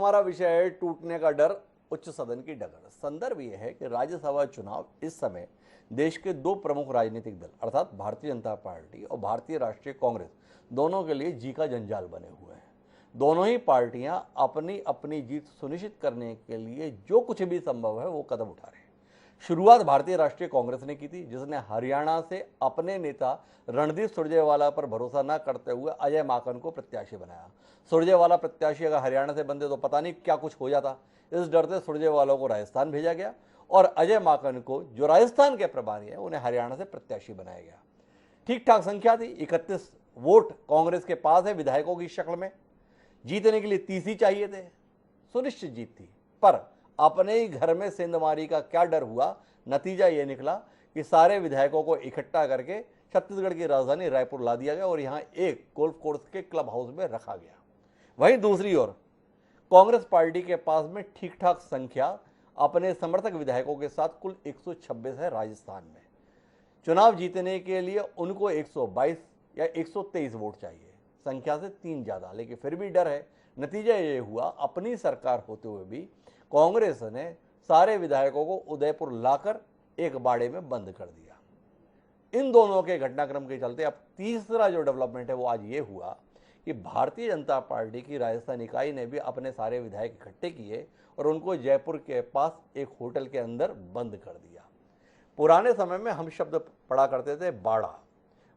हमारा विषय है टूटने का डर, उच्च सदन की डगर। संदर्भ यह है कि राज्यसभा चुनाव इस समय देश के दो प्रमुख राजनीतिक दल अर्थात भारतीय जनता पार्टी और भारतीय राष्ट्रीय कांग्रेस दोनों के लिए जी का जंजाल बने हुए हैं। दोनों ही पार्टियां अपनी अपनी जीत सुनिश्चित करने के लिए जो कुछ भी संभव है वो कदम उठा रहे हैं। शुरुआत भारतीय राष्ट्रीय कांग्रेस ने की थी, जिसने हरियाणा से अपने नेता रणदीप सुरजेवाला पर भरोसा न करते हुए अजय माकन को प्रत्याशी बनाया। सुरजेवाला प्रत्याशी अगर हरियाणा से बनते तो पता नहीं क्या कुछ हो जाता। इस डर से सुरजेवाला को राजस्थान भेजा गया और अजय माकन को, जो राजस्थान के प्रभारी हैं, उन्हें हरियाणा से प्रत्याशी बनाया गया। ठीक ठाक संख्या थी, 31 वोट कांग्रेस के पास है विधायकों की शक्ल में। जीतने के लिए 30 ही चाहिए थे, सुनिश्चित जीत थी। पर अपने ही घर में सेंधमारी का क्या डर हुआ, नतीजा यह निकला कि सारे विधायकों को इकट्ठा करके छत्तीसगढ़ की राजधानी रायपुर ला दिया गया और यहां एक गोल्फ कोर्स के क्लब हाउस में रखा गया। वहीं दूसरी ओर कांग्रेस पार्टी के पास में ठीक ठाक संख्या अपने समर्थक विधायकों के साथ कुल 126 है राजस्थान में। चुनाव जीतने के लिए उनको 122 या 123 वोट चाहिए, संख्या से 3 ज्यादा, लेकिन फिर भी डर है। नतीजा ये हुआ, अपनी सरकार होते हुए भी कांग्रेस ने सारे विधायकों को उदयपुर लाकर एक बाड़े में बंद कर दिया। इन दोनों के घटनाक्रम के चलते अब तीसरा जो डेवलपमेंट है वो आज ये हुआ कि भारतीय जनता पार्टी की राजस्थान इकाई ने भी अपने सारे विधायक इकट्ठे किए और उनको जयपुर के पास एक होटल के अंदर बंद कर दिया। पुराने समय में हम शब्द पढ़ा करते थे बाड़ा।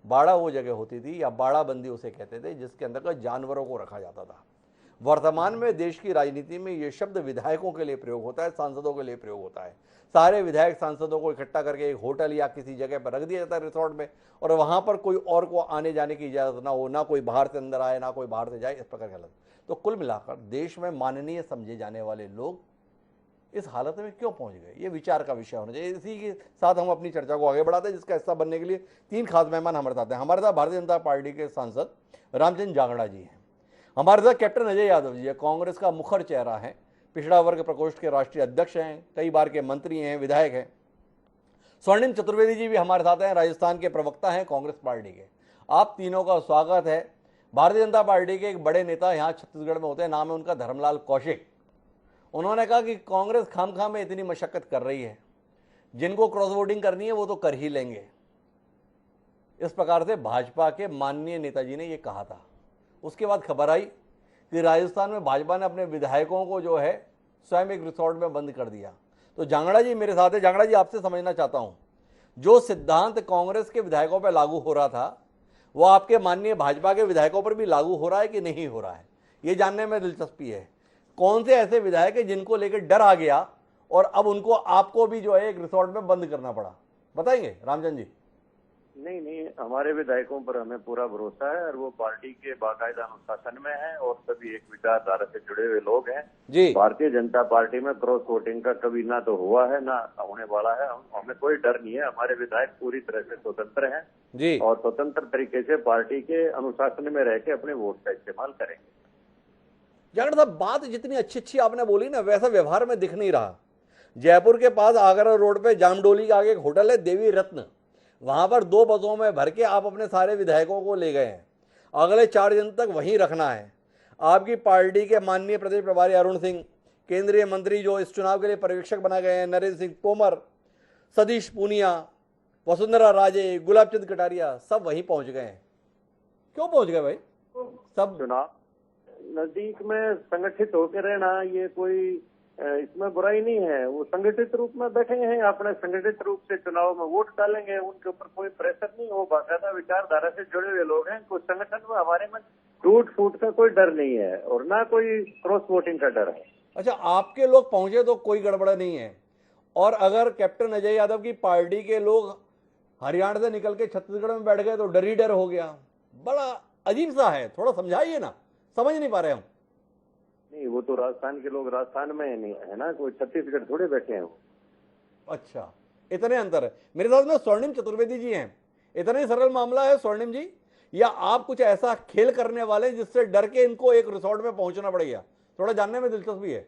बाड़ा वो जगह होती थी या बाड़ाबंदी उसे कहते थे जिसके अंदर जानवरों को रखा जाता था। वर्तमान में देश की राजनीति में ये शब्द विधायकों के लिए प्रयोग होता है, सांसदों के लिए प्रयोग होता है। सारे विधायक सांसदों को इकट्ठा करके एक होटल या किसी जगह पर रख दिया जाता है, रिसोर्ट में, और वहां पर कोई और को आने जाने की इजाजत ना हो, ना कोई बाहर से अंदर आए ना कोई बाहर से जाए, इस प्रकार का। तो कुल मिलाकर देश में माननीय समझे जाने वाले लोग इस हालत में क्यों पहुंच गए, ये विचार का विषय होना चाहिए। इसी के साथ हम अपनी चर्चा को आगे बढ़ाते हैं, जिसका हिस्सा बनने के लिए 3 खास मेहमान हमारे साथ हैं। हमारे साथ भारतीय जनता पार्टी के सांसद रामचंद्र जांगड़ा जी हैं। हमारे साथ कैप्टन अजय यादव जी है, कांग्रेस का मुखर चेहरा है, पिछड़ा वर्ग प्रकोष्ठ के राष्ट्रीय अध्यक्ष हैं, कई बार के मंत्री हैं, विधायक हैं। स्वर्णिम चतुर्वेदी जी भी हमारे साथ हैं, राजस्थान के प्रवक्ता हैं कांग्रेस पार्टी के। आप तीनों का स्वागत है। भारतीय जनता पार्टी के एक बड़े नेता यहाँ छत्तीसगढ़ में होते हैं, नाम है उनका धर्मलाल कौशिक। उन्होंने कहा कि कांग्रेस खामखा में इतनी मशक्कत कर रही है, जिनको क्रॉस वोटिंग करनी है वो तो कर ही लेंगे। इस प्रकार से भाजपा के माननीय नेताजी ने ये कहा था। उसके बाद खबर आई कि राजस्थान में भाजपा ने अपने विधायकों को जो है स्वयं एक रिसोर्ट में बंद कर दिया। तो जांगड़ा जी मेरे साथ है। जांगड़ा जी, आपसे समझना चाहता हूं, जो सिद्धांत कांग्रेस के विधायकों पर लागू हो रहा था वो आपके माननीय भाजपा के विधायकों पर भी लागू हो रहा है कि नहीं हो रहा है, ये जानने में दिलचस्पी है। कौन से ऐसे विधायक है जिनको लेकर डर आ गया और अब उनको आपको भी जो है एक रिसोर्ट में बंद करना पड़ा, बताएंगे रामचंद्र जी? नहीं, हमारे विधायकों पर हमें पूरा भरोसा है और वो पार्टी के बाकायदा अनुशासन में है और सभी एक विचारधारा से जुड़े हुए लोग हैं जी। भारतीय जनता पार्टी में क्रॉस वोटिंग का कभी ना तो हुआ है ना होने वाला है। हमें कोई डर नहीं है। हमारे विधायक पूरी तरह से स्वतंत्र हैं जी और स्वतंत्र तरीके से पार्टी के अनुशासन में रह के अपने वोट का इस्तेमाल करेंगे। जागड़ साहब, बात जितनी अच्छी अच्छी आपने बोली ना, वैसा व्यवहार में दिख नहीं रहा। जयपुर के पास आगरा रोड पे जामडोली का आगे एक होटल है देवी रत्न, वहां पर 2 बसों में भर के आप अपने सारे विधायकों को ले गए हैं। अगले 4 दिन तक वहीं रखना है। आपकी पार्टी के माननीय प्रदेश प्रभारी अरुण सिंह, केंद्रीय मंत्री जो इस चुनाव के लिए पर्यवेक्षक बना गए हैं, नरेंद्र सिंह तोमर, सतीश पूनिया, वसुंधरा राजे, गुलाब चंद कटारिया, सब वहीं पहुंच गए हैं। क्यों पहुंच गए भाई? सब चुनाव नजदीक में संगठित होकर रहना, ये कोई इसमें बुराई नहीं है। वो संगठित रूप में बैठे हैं, अपने संगठित रूप से चुनाव में वोट डालेंगे, उनके ऊपर कोई प्रेशर नहीं। वो बाकायदा विचारधारा से जुड़े हुए लोग हैं। कोई संगठन में हमारे में टूट फूट का कोई डर नहीं है और ना कोई क्रॉस वोटिंग का डर है। अच्छा, आपके लोग पहुंचे तो कोई गड़बड़ नहीं है, और अगर कैप्टन अजय यादव की पार्टी के लोग हरियाणा से निकल के छत्तीसगढ़ में बैठ गए तो डर ही डर हो गया। बड़ा अजीब सा है, थोड़ा समझाइए ना, समझ नहीं पा रहे हम। नहीं, वो तो राजस्थान के लोग राजस्थान में नहीं है ना, कोई छत्तीसगढ़ थोड़े बैठे हैं वो। अच्छा, इतने अंतर है। मेरे साथ में स्वर्णिम चतुर्वेदी जी हैं। इतना ही सरल मामला है स्वर्णिम जी, या आप कुछ ऐसा खेल करने वाले जिससे डर के इनको एक रिसोर्ट में पहुंचना पड़ेगा? थोड़ा जानने में दिलचस्पी है।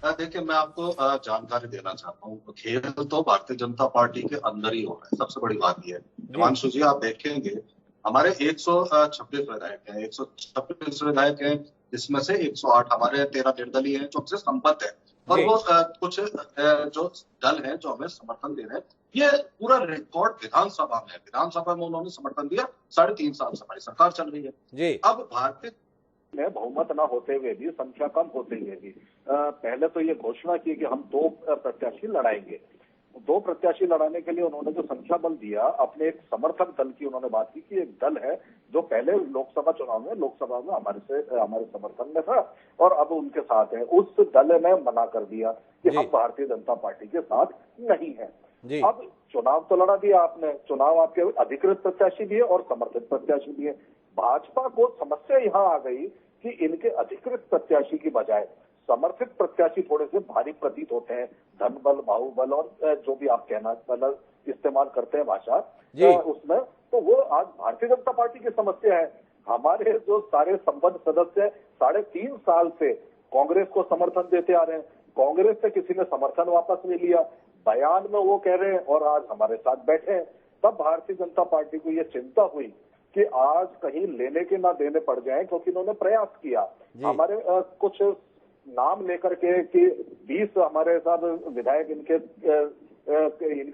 देखिए, मैं आपको जानकारी देना चाहता हूँ। खेल तो भारतीय जनता पार्टी के अंदर ही हो रहा है। सबसे बड़ी बात यह है, हिमांशु जी, आप देखेंगे हमारे 126 विधायक हैं, 126 विधायक हैं जिसमें से 108 हमारे 13 निर्दलीय हैं जो हमसे संबद्ध है, और वो कुछ जो दल हैं जो हमें समर्थन दे रहे हैं। ये पूरा रिकॉर्ड विधानसभा में उन्होंने समर्थन दिया। 3.5 साल से हमारी सरकार चल रही है जी। अब भारतीय में बहुमत न होते हुए भी, संख्या कम होते हुए भी पहले तो ये घोषणा की कि हम 2 प्रत्याशी लड़ाएंगे। 2 प्रत्याशी लड़ाने के लिए उन्होंने जो संख्या बल दिया, अपने एक समर्थक दल की उन्होंने बात की कि एक दल है जो पहले लोकसभा चुनाव में हमारे समर्थन में था और अब उनके साथ है। उस दल ने मना कर दिया कि हम भारतीय जनता पार्टी के साथ नहीं है। अब चुनाव तो लड़ा दिया आपने, चुनाव आपके अधिकृत प्रत्याशी भी है और समर्थित प्रत्याशी भी है। भाजपा को समस्या यहाँ आ गई कि इनके अधिकृत प्रत्याशी की बजाय समर्थित प्रत्याशी थोड़े से भारी प्रतीत होते हैं, धन बल, बाहुबल और जो भी आप कहना मतलब इस्तेमाल करते हैं भाषा उसमें, तो वो आज भारतीय जनता पार्टी की समस्या है। हमारे जो सारे संबद्ध सदस्य 3.5 साल से कांग्रेस को समर्थन देते आ रहे हैं, कांग्रेस से किसी ने समर्थन वापस नहीं लिया, बयान में वो कह रहे हैं और आज हमारे साथ बैठे हैं। तब भारतीय जनता पार्टी को ये चिंता हुई कि आज कहीं लेने के ना देने पड़ जाए, क्योंकि इन्होंने प्रयास किया हमारे कुछ नाम लेकर के कि 20 हमारे साथ विधायक इनके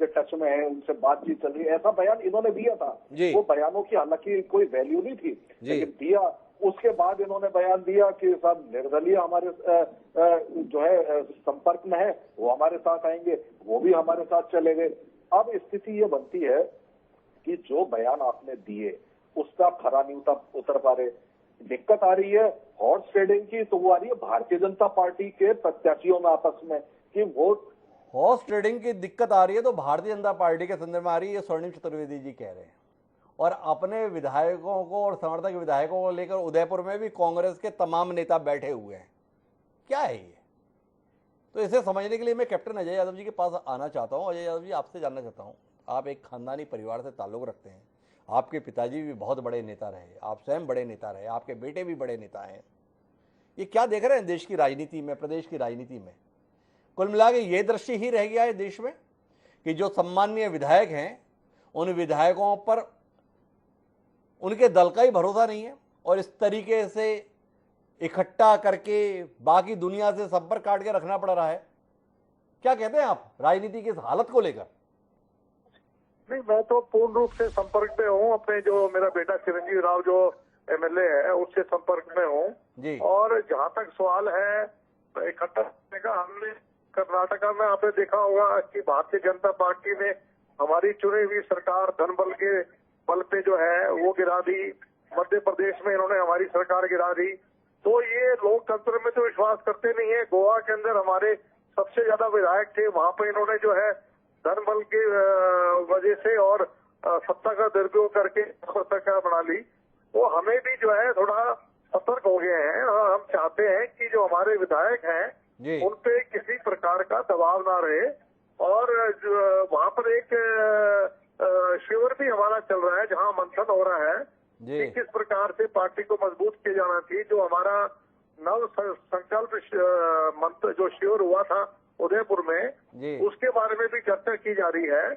टच में है, उनसे बातचीत चल रही है, ऐसा बयान इन्होंने दिया था। वो बयानों की हालांकि कोई वैल्यू नहीं थी, लेकिन दिया। उसके बाद इन्होंने बयान दिया कि साहब निर्दलीय हमारे जो है संपर्क में है, वो हमारे साथ आएंगे, वो भी हमारे साथ चले गए। अब स्थिति ये बनती है कि जो बयान आपने दिए उसका खरा नहीं उतर पा रहे। दिक्कत आ रही है हॉर्स ट्रेडिंग की, तो वो आ रही है भारतीय जनता पार्टी के प्रत्याशियों में आपस में कि वोट हॉर्स ट्रेडिंग की दिक्कत आ रही है तो भारतीय जनता पार्टी के संदर्भ में आ रही है, स्वर्णिम चतुर्वेदी जी कह रहे हैं। और अपने विधायकों को और समर्थक विधायकों को लेकर उदयपुर में भी कांग्रेस के तमाम नेता बैठे हुए हैं। क्या है ये? तो इसे समझने के लिए मैं कैप्टन अजय यादव जी के पास आना चाहता हूं। अजय यादव जी, आपसे जानना चाहता हूं, आप एक खानदानी परिवार से ताल्लुक रखते हैं, आपके पिताजी भी बहुत बड़े नेता रहे, आप स्वयं बड़े नेता रहे, आपके बेटे भी बड़े नेता हैं। ये क्या देख रहे हैं देश की राजनीति में, प्रदेश की राजनीति में? कुल मिला के ये दृश्य ही रह गया है देश में कि जो सम्माननीय विधायक हैं उन विधायकों पर उनके दल का ही भरोसा नहीं है और इस तरीके से इकट्ठा करके बाकी दुनिया से संपर्क काट के रखना पड़ रहा है। क्या कहते हैं आप राजनीति की इस हालत को लेकर? नहीं, मैं तो पूर्ण रूप से संपर्क में हूँ। अपने जो मेरा बेटा चिरंजीव राव जो एमएलए है उससे संपर्क में हूँ। और जहाँ तक सवाल है इकट्ठा करने का, हमने कर्नाटका में आपने देखा होगा कि भारतीय जनता पार्टी ने हमारी चुनी हुई सरकार धन बल के बल पे जो है वो गिरा दी। मध्य प्रदेश में इन्होंने हमारी सरकार गिरा दी। तो ये लोकतंत्र में तो विश्वास करते नहीं है। गोवा के अंदर हमारे सबसे ज्यादा विधायक थे, वहां पे इन्होंने जो है धन बल की वजह से और सत्ता का दुरुपयोग करके सरकार बना ली। वो हमें भी जो है थोड़ा सतर्क हो गए हैं। हम चाहते हैं कि जो हमारे विधायक हैं उन पे किसी प्रकार का दबाव ना रहे। और वहां पर एक शिविर भी हमारा चल रहा है जहां मंथन हो रहा है कि किस प्रकार से पार्टी को मजबूत किया जाना चाहिए। जो हमारा नव संकल्प मंत्र जो शिविर हुआ था उदयपुर में, उसके बारे में भी चर्चा की जा रही है।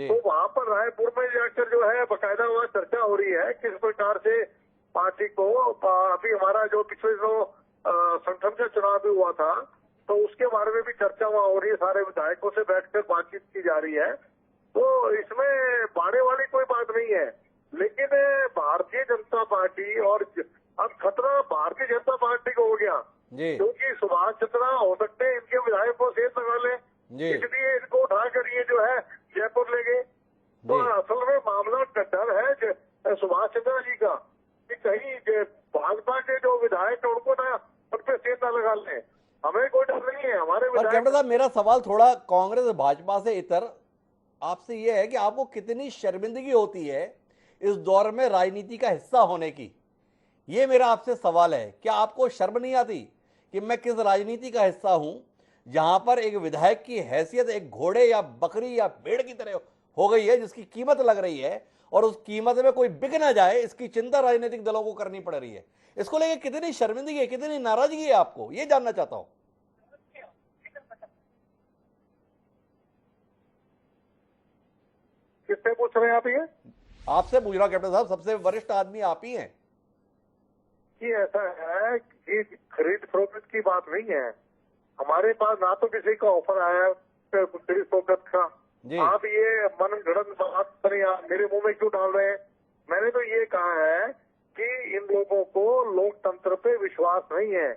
तो वहां पर रायपुर में जाकर जो है बकायदा वहाँ चर्चा हो रही है किस प्रकार से पार्टी को, अभी हमारा जो पिछले जो संगठन का चुनाव भी हुआ था तो उसके बारे में भी चर्चा वहाँ हो रही है। सारे विधायकों से बैठकर बातचीत की जा रही है। तो इसमें बाड़े वाली कोई बात नहीं है, लेकिन भारतीय जनता पार्टी और अब खतरा भारतीय जनता पार्टी को हो गया, क्योंकि सुभाष चंद्रा हो सकते हैं इनके विधायक को सेठ लगा ले, इसलिए इनको उठाकर ये जो है जयपुर ले गए। तो असल में मामला डर है सुभाष चंद्रा जी का कि कहीं भाजपा के जो विधायक है उनको ना उन पे सेठ ना लगा ले। हमें कोई डर नहीं है। हमारे कैप्टन साहब, मेरा सवाल थोड़ा कांग्रेस भाजपा से इतर आपसे यह है कि आपको कितनी शर्मिंदगी होती है इस दौर में राजनीति का हिस्सा होने की? ये मेरा आपसे सवाल है। क्या आपको शर्म नहीं आती कि मैं किस राजनीति का हिस्सा हूं जहां पर एक विधायक की हैसियत एक घोड़े या बकरी या भेड़ की तरह हो गई है जिसकी कीमत लग रही है और उस कीमत में कोई बिक ना जाए इसकी चिंता राजनीतिक दलों को करनी पड़ रही है? इसको लेकर कितनी शर्मिंदगी है, कितनी नाराजगी है आपको, ये जानना चाहता हूं। किससे पूछ रहे हैं आप? ये आपसे पूछ रहा कैप्टन साहब, सबसे वरिष्ठ आदमी आप ही हैं। कि ऐसा है ये खरीद फरोख्त की बात नहीं है। हमारे पास ना तो किसी का ऑफर आया है खरीद फरोख्त का। आप ये मन गढ़ंत बात करें, आप मेरे मुंह में क्यों डाल रहे हैं? मैंने तो ये कहा है कि इन लोगों को लोकतंत्र पे विश्वास नहीं है,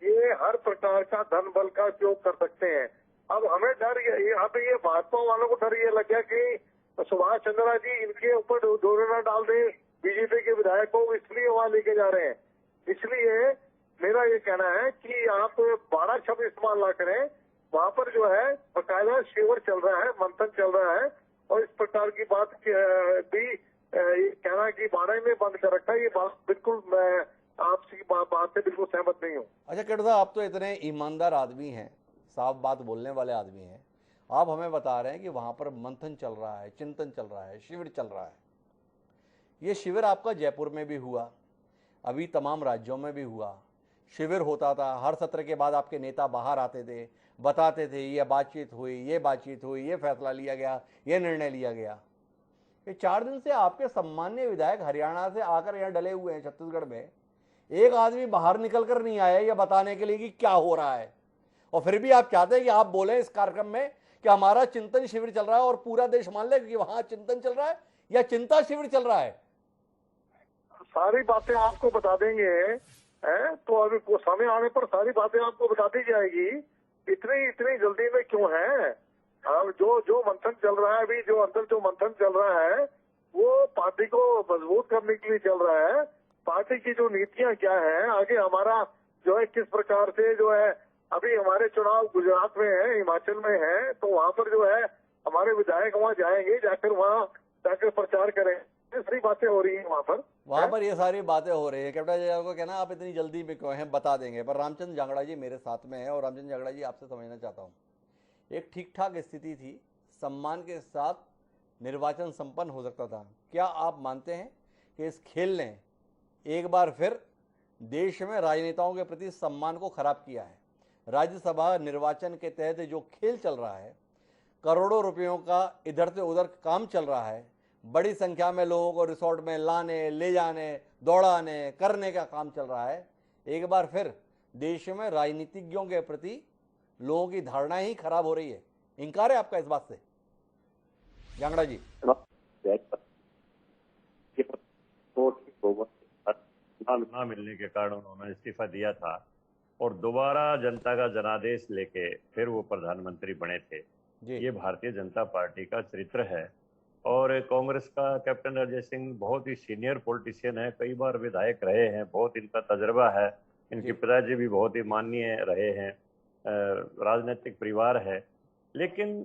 ये हर प्रकार का धन बल का उपयोग कर सकते हैं। अब हमें डर अब ये भाजपा वालों को डर ये लग गया कि सुभाष चंद्रा जी इनके ऊपर डोरे न डाल दे बीजेपी के विधायक को, इसलिए वहां लेके जा रहे हैं। इसलिए मेरा ये कहना है कि आप बड़ा शब्द इस्तेमाल ना करें। वहां पर जो है बकायदा शिविर चल रहा है, मंथन चल रहा है, और इस प्रकार की बात भी कहना कि बाड़ा में बंद कर रखा है, ये बात बिल्कुल मैं आपकी बात से बिल्कुल सहमत नहीं हूँ। अच्छा केडू साहब, आप तो इतने ईमानदार आदमी हैं, साफ बात बोलने वाले आदमी हैं, आप हमें बता रहे हैं कि वहां पर मंथन चल रहा है, चिंतन चल रहा है, शिविर चल रहा है। ये शिविर आपका जयपुर में भी हुआ, अभी तमाम राज्यों में भी हुआ। शिविर होता था, हर सत्र के बाद आपके नेता बाहर आते थे, बताते थे ये बातचीत हुई, ये बातचीत हुई, ये फैसला लिया गया, ये निर्णय लिया गया। ये 4 दिन से आपके सम्मान्य विधायक हरियाणा से आकर यहाँ डले हुए हैं छत्तीसगढ़ में, एक आदमी बाहर निकल कर नहीं आया ये बताने के लिए कि क्या हो रहा है, और फिर भी आप चाहते हैं कि आप बोले इस कार्यक्रम में कि हमारा चिंतन शिविर चल रहा है और पूरा देश मान ले कि वहां चिंतन चल रहा है या चिंता शिविर चल रहा है। सारी बातें आपको बता देंगे है, तो अभी समय आने पर सारी बातें आपको बता दी जाएगी। इतनी जल्दी में क्यों है? अब जो मंथन चल रहा है, अभी जो अंदर जो मंथन चल रहा है वो पार्टी को मजबूत करने के लिए चल रहा है। पार्टी की जो नीतियां क्या है, आगे हमारा जो है किस प्रकार से जो है, अभी हमारे चुनाव गुजरात में है, हिमाचल में है, तो वहाँ पर जो है हमारे विधायक वहाँ जाएंगे, जाकर प्रचार करें, सारी बातें हो रही है वहाँ पर ये सारी बातें हो रही है। कैप्टन जी को कहना आप इतनी जल्दी में क्यों हैं, बता देंगे। पर रामचंद्र जांगड़ा जी मेरे साथ में है, और रामचंद्र जांगड़ा जी आपसे समझना चाहता हूँ, एक ठीक ठाक स्थिति थी, सम्मान के साथ निर्वाचन संपन्न हो सकता था। क्या आप मानते हैं कि इस खेल ने एक बार फिर देश में राजनेताओं के प्रति सम्मान को खराब किया है? राज्यसभा निर्वाचन के तहत जो खेल चल रहा है, करोड़ों रुपयों का इधर से उधर काम चल रहा है, बड़ी संख्या में लोगों को रिसोर्ट में लाने, ले जाने, दौड़ाने, करने का काम चल रहा है, एक बार फिर देश में राजनीतिज्ञों के प्रति लोगों की धारणा ही खराब हो रही है। इंकार है आपका इस बात से जांगड़ा जी? ना मिलने के कारण उन्होंने इस्तीफा दिया था और दोबारा जनता का जनादेश लेके फिर वो प्रधानमंत्री बने थे। ये भारतीय जनता पार्टी का चरित्र है। और कांग्रेस का कैप्टन अजय सिंह बहुत ही सीनियर पॉलिटिशियन है, कई बार विधायक रहे हैं, बहुत इनका तजर्बा है, इनके पिताजी भी बहुत ही माननीय रहे हैं, राजनीतिक परिवार है। लेकिन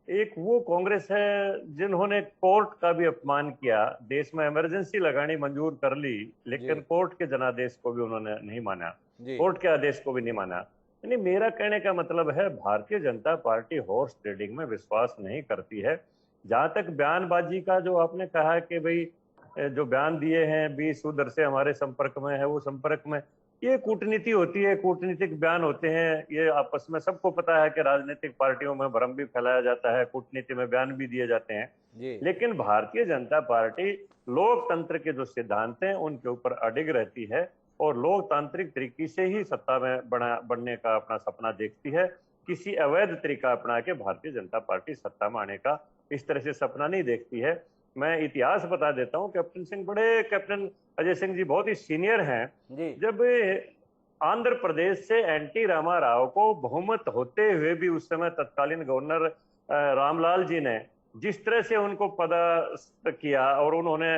एक वो कांग्रेस है जिन्होंने कोर्ट का भी अपमान किया, देश में इमरजेंसी लगानी मंजूर कर ली, लेकिन कोर्ट के जनादेश को भी उन्होंने नहीं माना, कोर्ट के आदेश को भी नहीं माना। यानी मेरा कहने का मतलब है Bharatiya Janata party horse trading में विश्वास नहीं करती है। जहां तक बयानबाजी का जो आपने कहा कि भाई जो बयान दिए हैं 20 उधर से हमारे संपर्क में है, वो संपर्क में, ये कूटनीति होती है, कूटनीतिक बयान होते हैं, ये आपस में सबको पता है कि राजनीतिक पार्टियों में भ्रम भी फैलाया जाता है, कूटनीति में बयान भी दिए जाते हैं। लेकिन भारतीय जनता पार्टी लोकतंत्र के जो सिद्धांत हैं उनके ऊपर अडिग रहती है और लोकतांत्रिक तरीके से ही सत्ता में बढ़ने का अपना सपना देखती है। किसी अवैध तरीका अपना के भारतीय जनता पार्टी सत्ता में आने का इस तरह से सपना नहीं देखती है। मैं इतिहास बता देता हूँ, कैप्टन अजय सिंह जी बहुत ही सीनियर हैं। जब आंध्र प्रदेश से एनटी रामा राव को बहुमत होते हुए भी उस समय तत्कालीन गवर्नर रामलाल जी ने जिस तरह से उनको पदस्थ किया और उन्होंने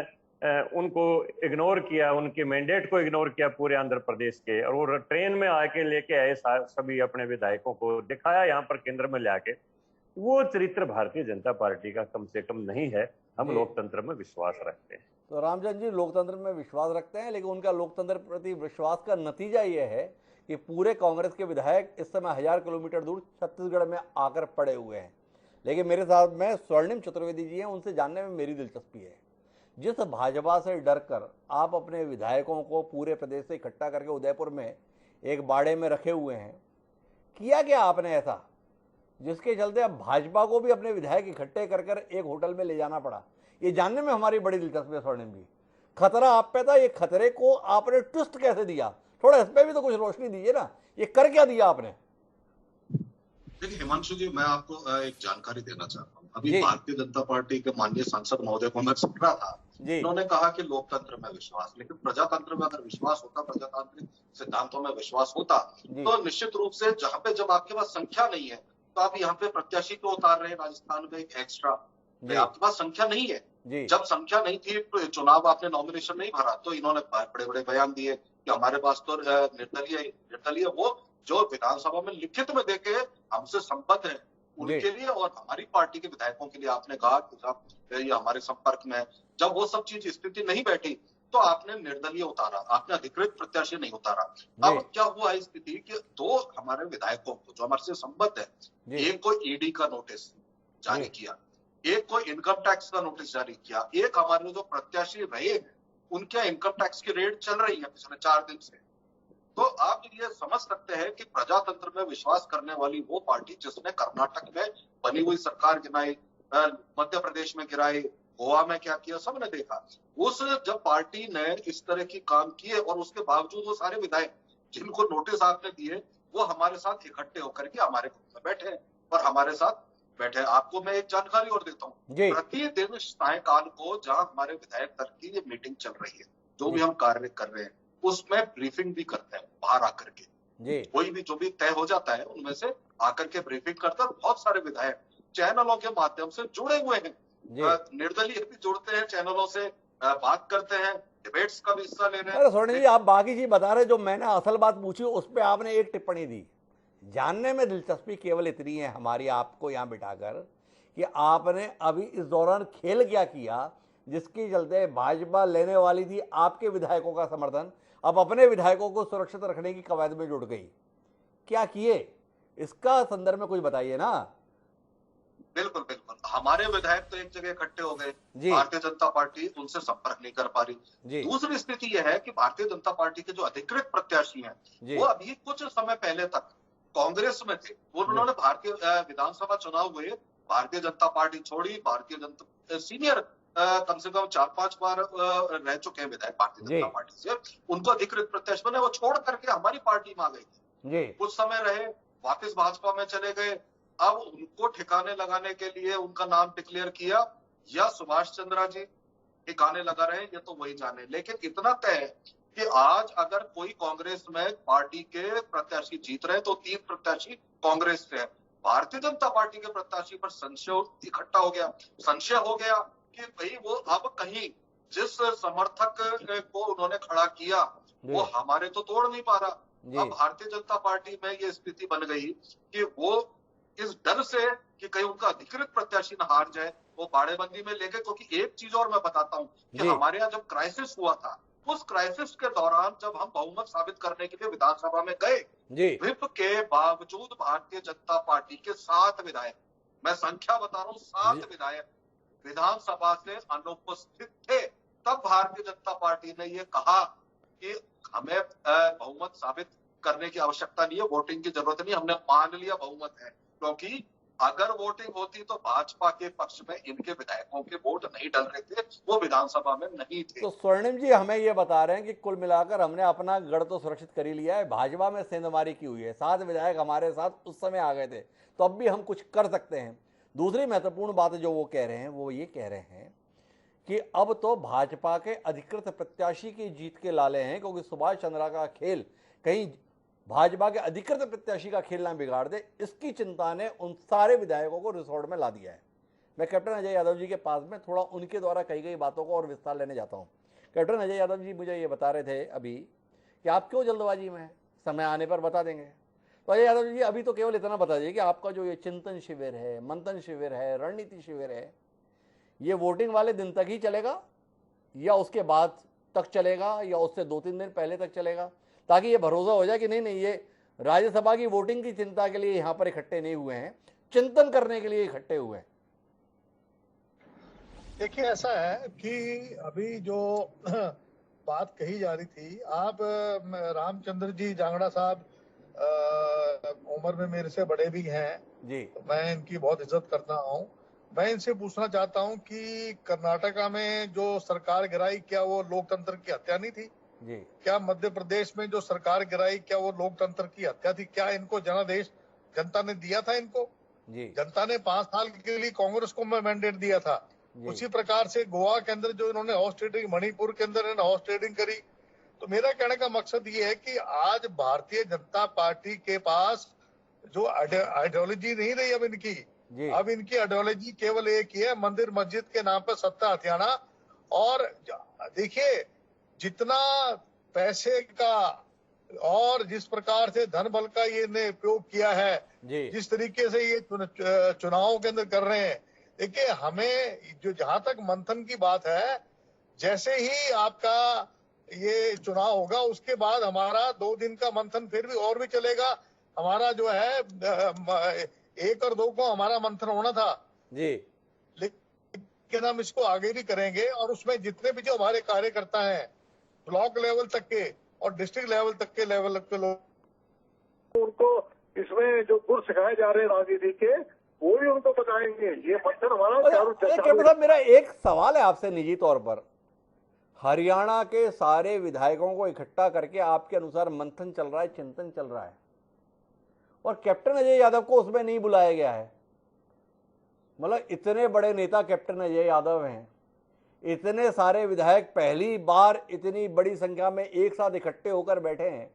उनको इग्नोर किया, उनके मैंडेट को इग्नोर किया पूरे आंध्र प्रदेश के, और वो ट्रेन में आके लेके आए सभी अपने विधायकों को दिखाया यहाँ पर केंद्र में लाके, वो चरित्र भारतीय जनता पार्टी का कम से कम नहीं है। हम लोकतंत्र में विश्वास रखते हैं। तो रामचंद्र जी लोकतंत्र में विश्वास रखते हैं, लेकिन उनका लोकतंत्र प्रति विश्वास का नतीजा ये है कि पूरे कांग्रेस के विधायक इस समय 1000 किलोमीटर दूर छत्तीसगढ़ में आकर पड़े हुए हैं। लेकिन मेरे साथ में स्वर्णिम चतुर्वेदी जी हैं, उनसे जानने में मेरी दिलचस्पी है। जिस भाजपा से डरकर आप अपने विधायकों को पूरे प्रदेश से इकट्ठा करके उदयपुर में एक बाड़े में रखे हुए हैं, किया क्या आपने ऐसा जिसके चलते अब भाजपा को भी अपने विधायक इकट्ठे कर एक होटल में ले जाना पड़ा? ये जानने में हमारी बड़ी दिलचस्पी है स्वर्णिम जी। खतरा आप पे था, ये खतरे को आपने ट्विस्ट कैसे दिया? थोड़ा इस पे भी तो कुछ रोशनी दीजिए ना, ये कर क्या दिया आपने? देखिए हिमांशु जी, मैं आपको एक जानकारी देना चाहता हूँ। अभी भारतीय जनता पार्टी के माननीय सांसद महोदय को मैं सुन रहा था, उन्होंने कहा कि लोकतंत्र में विश्वास, लेकिन प्रजातंत्र में अगर विश्वास होता, प्रजातांत्रिक सिद्धांतों में विश्वास होता, तो निश्चित रूप से जहाँ पे जब आपके पास संख्या नहीं है तो आप यहाँ पे प्रत्याशी क्यों उतार रहे हैं राजस्थान में एक एक्स्ट्रा? आपके पास संख्या नहीं है, जब संख्या नहीं थी तो चुनाव आपने नॉमिनेशन नहीं भरा, तो इन्होंने बड़े बड़े बयान दिए कि हमारे पास तो निर्दलीय वो जो विधानसभा में लिखित में देके हमसे संबद्ध है उनके लिए और हमारी पार्टी के विधायकों के लिए आपने कहा कि साहब ये हमारे संपर्क में है। जब वो सब चीज स्थिति नहीं बैठी तो आपने निर्दलीय उतारा, आपने अधिकृत प्रत्याशी नहीं उतारा। अब क्या हुआ स्थिति कि दो हमारे विधायकों को जो हमारे से संबद्ध है, एक को ईडी का नोटिस जारी किया, एक को इनकम टैक्स का नोटिस जारी किया, एक हमारे जो प्रत्याशी रहे उनके इनकम टैक्स की रेड चल रही है पिछले 4 दिन से। तो आप ये समझ सकते हैं कि प्रजातंत्र में विश्वास करने वाली वो पार्टी जिसने कर्नाटक में बनी हुई सरकार गिराई, मध्य प्रदेश में गिराई, गोवा में क्या किया सबने देखा। उस जब पार्टी ने इस तरह की काम किए और उसके बावजूद वो सारे विधायक जिनको नोटिस आपने दिए वो हमारे साथ इकट्ठे होकर के हमारे ग्रुप में बैठे और हमारे साथ बैठे। आपको मैं एक जानकारी और देता हूँ, प्रतिदिन सायकाल को जहाँ हमारे विधायक दल की ये मीटिंग चल रही है, जो भी हम कार्य कर रहे हैं उसमें ब्रीफिंग भी करते हैं बाहर आकर के। कोई भी जो भी तय हो जाता है उनमें से आकर के ब्रीफिंग करते हैं। बहुत सारे विधायक चैनलों के माध्यम से जुड़े हुए हैं, निर्दलीय भी जुड़ते हैं, चैनलों से बात करते हैं, डिबेट्स का भी हिस्सा ले रहे हैं। अरे स्वर्णिम जी, आप बाकी चीज बता रहे, जो मैंने असल बात पूछी उस पर आपने एक टिप्पणी दी। जानने में दिलचस्पी केवल इतनी है हमारी आपको यहाँ बिठाकर कि आपने अभी इस दौरान खेल क्या किया जिसके चलते भाजपा लेने वाली थी आपके विधायकों का समर्थन, अब अपने विधायकों को सुरक्षित रखने की कवायद में जुड़ गई। क्या किए, इसका संदर्भ में कुछ बताइए ना। बिल्कुल बिल्कुल, हमारे विधायक तो एक जगह इकट्ठे हो गए, भारतीय जनता पार्टी उनसे संपर्क नहीं कर पा रही। दूसरी स्थिति यह है कि भारतीय जनता पार्टी के जो अधिकृत प्रत्याशी हैं वो अभी कुछ समय पहले तक कांग्रेस में थे। उन्होंने भारतीय विधानसभा चुनाव हुए, भारतीय जनता पार्टी छोड़ी, भारतीय जनता सीनियर कम से कम 4-5 बार रह चुके हैं विधायक भारतीय जनता पार्टी से, उनको अधिकृत प्रत्याशी बने, वो छोड़ करके हमारी पार्टी में आ गए थे। कुछ समय रहे, वापस भाजपा में चले गए। अब उनको ठिकाने लगाने के लिए उनका नाम डिक्लेयर किया या सुभाष चंद्रा जी ठिकाने लगा रहे, ये तो वही जाने। लेकिन इतना तय है कि आज अगर कोई कांग्रेस में पार्टी के प्रत्याशी जीत रहे तो 3 प्रत्याशी कांग्रेस से है। भारतीय जनता पार्टी के प्रत्याशी पर संशय इकट्ठा हो गया, संशय हो गया कि भाई वो अब कहीं जिस समर्थक को उन्होंने खड़ा किया वो हमारे तो तोड़ नहीं पा रहा। अब भारतीय जनता पार्टी में ये स्थिति बन गई कि वो इस डर से कि कहीं उनका अधिकृत प्रत्याशी न हार जाए वो बाड़ेबंदी में ले गए। क्योंकि एक चीज और मैं बताता हूँ कि हमारे यहाँ जब क्राइसिस हुआ था, उस क्राइसिस के दौरान जब हम बहुमत साबित करने के लिए विधानसभा में गए, व्हिप के बावजूद भारतीय जनता पार्टी के 7 विधायक, मैं संख्या बता रहा हूँ, 7 विधायक विधानसभा से अनुपस्थित थे। तब भारतीय जनता पार्टी ने ये कहा कि हमें बहुमत साबित करने की आवश्यकता नहीं है, वोटिंग की जरूरत नहीं, हमने मान लिया बहुमत है। क्योंकि अगर वोटिंग होती तो भाजपा के पक्ष में इनके विधायकों के वोट नहीं डल रहे थे, वो विधानसभा में नहीं थे। तो स्वर्णिम जी हमें ये बता रहे हैं कि कुल मिलाकर हमने अपना गढ़ तो सुरक्षित कर ही लिया है, भाजपा में सेंधमारी की हुई है, 7 विधायक हमारे साथ उस समय आ गए थे, तो अब भी हम कुछ कर सकते हैं। दूसरी महत्वपूर्ण बात जो वो कह रहे हैं वो ये कह रहे हैं कि अब तो भाजपा के अधिकृत प्रत्याशी की जीत के लाले हैं, क्योंकि सुभाष चंद्रा का खेल कहीं भाजपा के अधिकृत प्रत्याशी का खेल ना बिगाड़ दे, इसकी चिंता ने उन सारे विधायकों को रिसोर्ट में ला दिया है। मैं कैप्टन अजय यादव जी के पास में थोड़ा उनके द्वारा कही गई बातों को और विस्तार लेने जाता हूँ। कैप्टन अजय यादव जी मुझे ये बता रहे थे अभी कि आप क्यों जल्दबाजी में हैं, समय आने पर बता देंगे। तो अजय यादव जी अभी तो केवल इतना बता दीजिए कि आपका जो ये चिंतन शिविर है, मंथन शिविर है, रणनीति शिविर है, ये वोटिंग वाले दिन तक ही चलेगा या उसके बाद तक चलेगा या उससे 2-3 दिन पहले तक चलेगा, ताकि ये भरोसा हो जाए कि नहीं ये राज्यसभा की वोटिंग की चिंता के लिए यहाँ पर इकट्ठे नहीं हुए हैं, चिंतन करने के लिए इकट्ठे हुए हैं। देखिए ऐसा है कि अभी जो बात कही जा रही थी, आप रामचंद्र जी जांगड़ा साहब उम्र में मेरे से बड़े भी हैं जी, तो मैं इनकी बहुत इज्जत करता हूँ। मैं इनसे पूछना चाहता हूँ कि कर्नाटका में जो सरकार गिराई, क्या वो लोकतंत्र की हत्या नहीं थी? जी। क्या मध्य प्रदेश में जो सरकार गिराई, क्या वो लोकतंत्र की हत्या थी? क्या इनको जनादेश जनता ने दिया था? इनको जी। जनता ने 5 साल के लिए कांग्रेस को मैंडेट दिया था। उसी प्रकार से गोवा के अंदर जो इन्होंने हॉर्स ट्रेडिंग, मणिपुर के अंदर इन्होंने हॉर्स ट्रेडिंग करी। तो मेरा कहने का मकसद ये है कि आज भारतीय जनता पार्टी के पास जो आइडियोलॉजी नहीं रही अब इनकी, अब इनकी आइडियोलॉजी केवल एक ही है, मंदिर मस्जिद के नाम पर सत्ता हथियाना। और देखिए, जितना पैसे का और जिस प्रकार से धन बल का ये ने उपयोग किया है, जिस तरीके से ये चुनावों के अंदर कर रहे हैं, देखिए हमें जो जहां तक मंथन की बात है, जैसे ही आपका ये चुनाव होगा उसके बाद हमारा 2 दिन का मंथन फिर भी और भी चलेगा। हमारा जो है 1 और 2 को हमारा मंथन होना था जी, लेकिन हम इसको आगे भी करेंगे। और उसमें जितने भी जो हमारे कार्यकर्ता हैं ब्लॉक लेवल तक के और डिस्ट्रिक्ट लेवल तक के लेवल के लोग, उनको इसमें जो गुर सिखाए जा रहे हैं राजनीति के, वो भी उनको बताएंगे। ये मंथन हमारा कैप्टन साहब, मेरा एक सवाल है आपसे निजी तौर पर। हरियाणा के सारे विधायकों को इकट्ठा करके आपके अनुसार मंथन चल रहा है, चिंतन चल रहा है, और कैप्टन अजय यादव को उसमें नहीं बुलाया गया है। मतलब इतने बड़े नेता कैप्टन अजय यादव हैं, इतने सारे विधायक पहली बार इतनी बड़ी संख्या में एक साथ इकट्ठे होकर बैठे हैं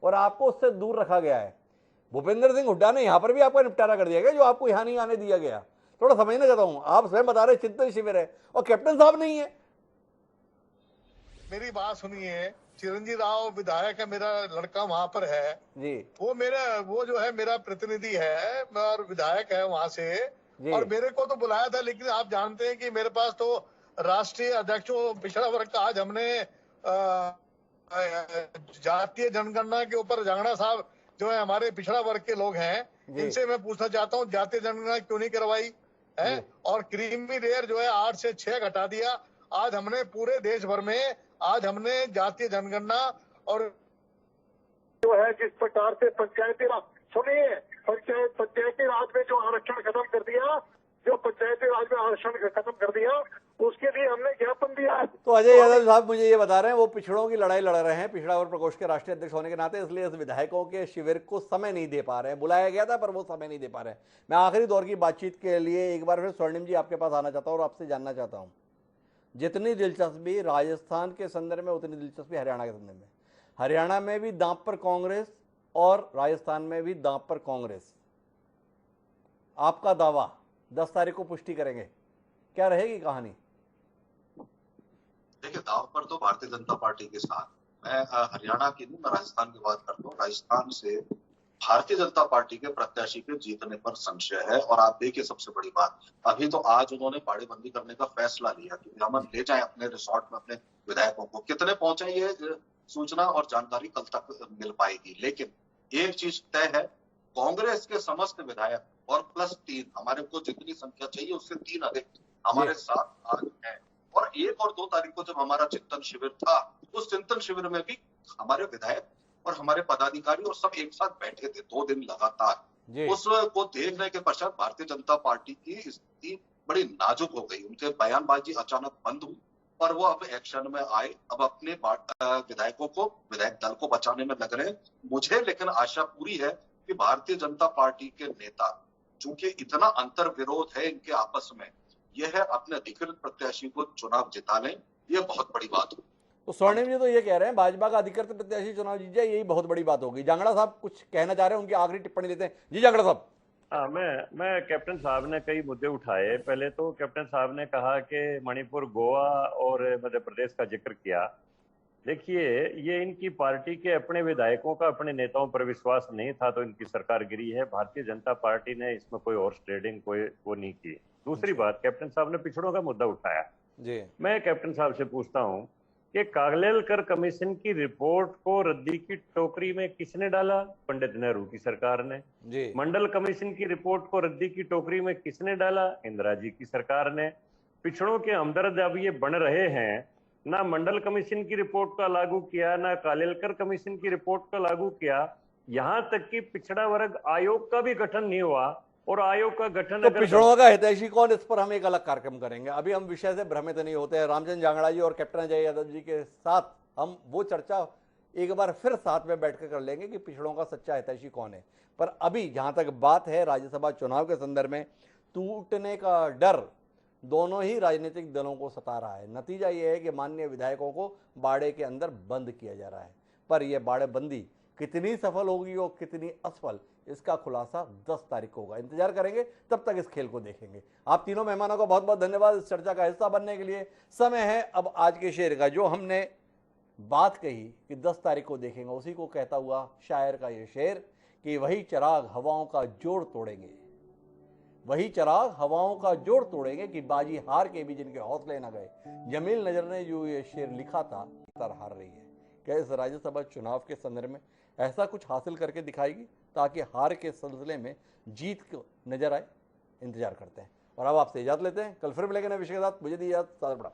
और आपको उससे दूर रखा गया है। भूपेंद्र सिंह हुड्डा ने यहां पर भी आपका निपटारा कर दिया गया, जो आपको यहां नहीं आने दिया गया। थोड़ा समझना चाहता हूं, आप स्वयं बता रहे चिंतन शिविर है और कैप्टन साहब नहीं है। मेरी बात सुनिए, चिरंजीव राव विधायक है, मेरा लड़का वहां पर है जी, वो जो है मेरा प्रतिनिधि है और विधायक है वहां से, और मेरे को तो बुलाया था। लेकिन आप जानते हैं कि मेरे पास तो राष्ट्रीय अध्यक्षों पिछड़ा वर्ग का, आज हमने जातीय जनगणना के ऊपर जांगड़ा साहब जो है हमारे पिछड़ा वर्ग के लोग हैं, इनसे मैं पूछना चाहता हूँ जातीय जनगणना क्यों नहीं करवाई है? और क्रीमी लेयर जो है 8 से 6 घटा दिया। आज हमने पूरे देश भर में आज हमने जातीय जनगणना और जो है जिस प्रकार से पंचायती राज, सुनिए, पंचायती राज में जो आरक्षण खत्म कर दिया, जो पंचायती राज में आरक्षण खत्म कर दिया, उसके लिए हमने ज्ञापन दिया। तो अजय यादव साहब मुझे ये बता रहे हैं वो पिछड़ों की लड़ाई लड़ रहे हैं, पिछड़ा वर्ग प्रकोष्ठ के राष्ट्रीय अध्यक्ष होने के नाते, इसलिए इस विधायकों के शिविर को समय नहीं दे पा रहे हैं। बुलाया गया था पर वो समय नहीं दे पा रहे हैं। मैं आखिरी दौर की बातचीत के लिए एक बार फिर स्वर्णिम जी आपके पास आना चाहता हूँ और आपसे जानना चाहता हूँ, जितनी दिलचस्पी राजस्थान के संदर्भ में उतनी दिलचस्पी हरियाणा के संदर्भ में। हरियाणा में भी दांव पर कांग्रेस और राजस्थान में भी दांव पर कांग्रेस। आपका दावा 10 तारीख को पुष्टि करेंगे, क्या रहेगी कहानी? देखिए, दांव पर तो भारतीय जनता पार्टी के साथ, मैं हरियाणा की नहीं, मैं राजस्थान की बात करता हूँ। राजस्थान से भारतीय जनता पार्टी के प्रत्याशी के जीतने पर संशय है। और आप देखिए, सबसे बड़ी बात, अभी तो आज उन्होंने बाड़ेबंदी करने का फैसला लिया कि हम ले जाएं अपने रिसोर्ट में अपने विधायकों को। कितने पहुंचे ये सूचना और जानकारी कल तक मिल पाएगी। लेकिन एक चीज तय है, कांग्रेस के समस्त विधायक और +3, हमारे को जितनी संख्या चाहिए उससे 3 अधिक हमारे साथ आज है। और 1 और 2 तारीख को जब हमारा चिंतन शिविर था, उस चिंतन शिविर में भी हमारे विधायक और हमारे पदाधिकारी और सब एक साथ बैठे थे 2 दिन लगातार। उसको देखने के पश्चात भारतीय जनता पार्टी की स्थिति बड़ी नाजुक हो गई। उनके बयानबाजी अचानक बंद हुई और वो अब एक्शन में आए, अब अपने विधायकों को, विधायक दल को बचाने में लग रहे हैं। मुझे लेकिन आशा पूरी है कि भारतीय जनता पार्टी के नेता, चूंकि इतना अंतर विरोध है इनके आपस में, यह है अपने अधिकृत प्रत्याशी को चुनाव जिता लें, ये बहुत बड़ी बात होगी। तो स्वर्णिम जी तो ये कह रहे हैं भाजपा का अधिकृत प्रत्याशी चुनाव जीत जाए, यही बहुत बड़ी बात होगी। जांगड़ा साहब कुछ कहना चाह रहे हैं, उनकी आखिरी टिप्पणी लेते हैं। जी जांगड़ा साहब। मैं कैप्टन साहब ने कई मुद्दे उठाए। पहले तो कैप्टन साहब ने कहा कि मणिपुर, गोवा और मध्य प्रदेश का जिक्र किया। देखिए, ये इनकी पार्टी के अपने विधायकों का अपने नेताओं पर विश्वास नहीं था तो इनकी सरकार गिरी है। भारतीय जनता पार्टी ने इसमें कोई हॉर्स ट्रेडिंग वो नहीं की। दूसरी बात, कैप्टन साहब ने पिछड़ों का मुद्दा उठाया जी। मैं कैप्टन साहब से पूछता हूं कि कागलेलकर कमीशन की रिपोर्ट को रद्दी की टोकरी में किसने डाला? पंडित नेहरू की सरकार ने जी। मंडल कमीशन की रिपोर्ट को रद्दी की टोकरी में किसने डाला? इंदिरा जी की सरकार ने। पिछड़ों के हमदर्द अब ये बन रहे हैं, ना मंडल कमीशन की रिपोर्ट का लागू किया, ना कालेलकर कमीशन की रिपोर्ट का लागू किया। यहां तक कि पिछड़ा वर्ग आयोग का भी गठन नहीं हुआ। और आयोग का गठन तो पिछड़ों का हितैषी कौन, इस पर हम एक अलग कार्यक्रम करेंगे। अभी हम विषय से भ्रमित नहीं होते हैं। रामचंद्र जांगड़ा जी और कैप्टन अजय यादव जी के साथ हम वो चर्चा एक बार फिर साथ में बैठकर कर लेंगे कि पिछड़ों का सच्चा हितैषी कौन है। पर अभी जहां तक बात है राज्यसभा चुनाव के संदर्भ में, टूटने का डर दोनों ही राजनीतिक दलों को सता रहा है। नतीजा यह है कि माननीय विधायकों को बाड़े के अंदर बंद किया जा रहा है, पर यह बाड़ेबंदी कितनी सफल होगी और कितनी असफल, इसका खुलासा 10 तारीख को होगा। इंतजार करेंगे, तब तक इस खेल को देखेंगे। आप तीनों मेहमानों का बहुत बहुत धन्यवाद इस चर्चा का हिस्सा बनने के लिए। समय है अब आज के शेर का। जो हमने बात कही कि 10 तारीख को देखेंगे, उसी को कहता हुआ शायर का ये शेर कि वही चिराग हवाओं का जोड़ तोड़ेंगे, वही चिराग हवाओं का जोड़ तोड़ेंगे कि बाजी हार के भी जिनके हौसले न गए। जमील नजर ने जो ये शेर लिखा था, हार रही है। क्या इस राज्यसभा चुनाव के संदर्भ में ऐसा कुछ हासिल करके दिखाएगी ताकि हार के सिलसिले में जीत को नजर आए? इंतजार करते हैं। और अब आपसे इजाजत लेते हैं, कल फिर मिलेंगे नए विषय के साथ। मुझे दी इजाजत, सादर प्रणाम।